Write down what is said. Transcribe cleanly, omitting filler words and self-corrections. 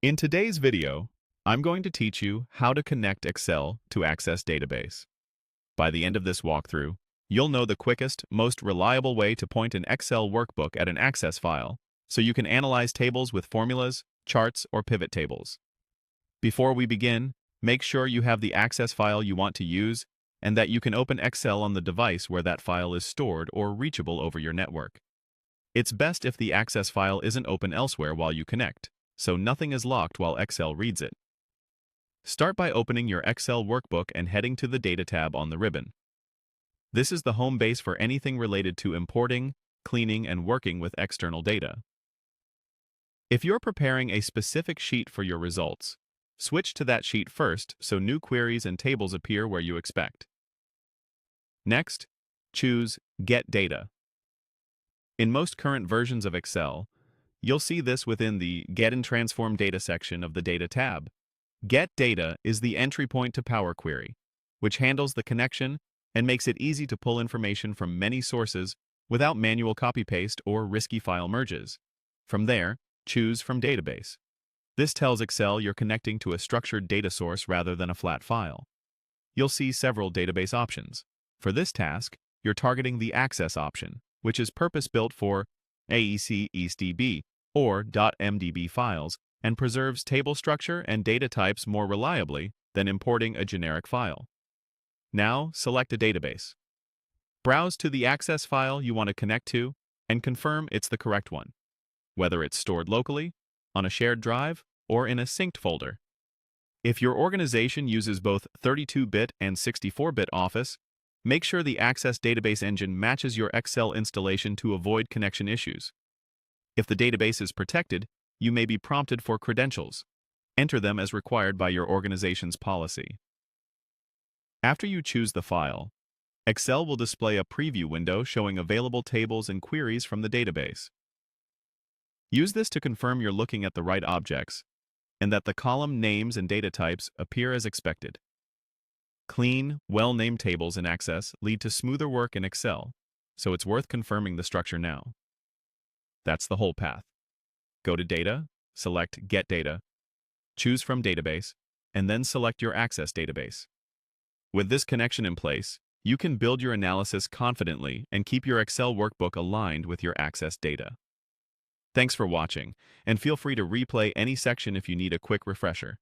In today's video, I'm going to teach you how to connect Excel to Access Database. By the end of this walkthrough, you'll know the quickest, most reliable way to point an Excel workbook at an Access file, so you can analyze tables with formulas, charts, or pivot tables. Before we begin, make sure you have the Access file you want to use and that you can open Excel on the device where that file is stored or reachable over your network. It's best if the Access file isn't open elsewhere while you connect, so nothing is locked while Excel reads it. Start by opening your Excel workbook and heading to the Data tab on the ribbon. This is the home base for anything related to importing, cleaning, and working with external data. If you're preparing a specific sheet for your results, switch to that sheet first so new queries and tables appear where you expect. Next, choose Get Data. In most current versions of Excel, you'll see this within the Get and Transform Data section of the Data tab. Get Data is the entry point to Power Query, which handles the connection and makes it easy to pull information from many sources without manual copy-paste or risky file merges. From there, choose From Database. This tells Excel you're connecting to a structured data source rather than a flat file. You'll see several database options. For this task, you're targeting the Access option, which is purpose-built for AEC EastDB or .mdb files and preserves table structure and data types more reliably than importing a generic file. Now, select a database. Browse to the Access file you want to connect to and confirm it's the correct one, whether it's stored locally, on a shared drive, or in a synced folder. If your organization uses both 32-bit and 64-bit Office, make sure the Access database engine matches your Excel installation to avoid connection issues. If the database is protected, you may be prompted for credentials. Enter them as required by your organization's policy. After you choose the file, Excel will display a preview window showing available tables and queries from the database. Use this to confirm you're looking at the right objects and that the column names and data types appear as expected. Clean, well-named tables in Access lead to smoother work in Excel, so it's worth confirming the structure now. That's the whole path. Go to Data, select Get Data, choose from Database, and then select your Access database. With this connection in place, you can build your analysis confidently and keep your Excel workbook aligned with your Access data. Thanks for watching, and feel free to replay any section if you need a quick refresher.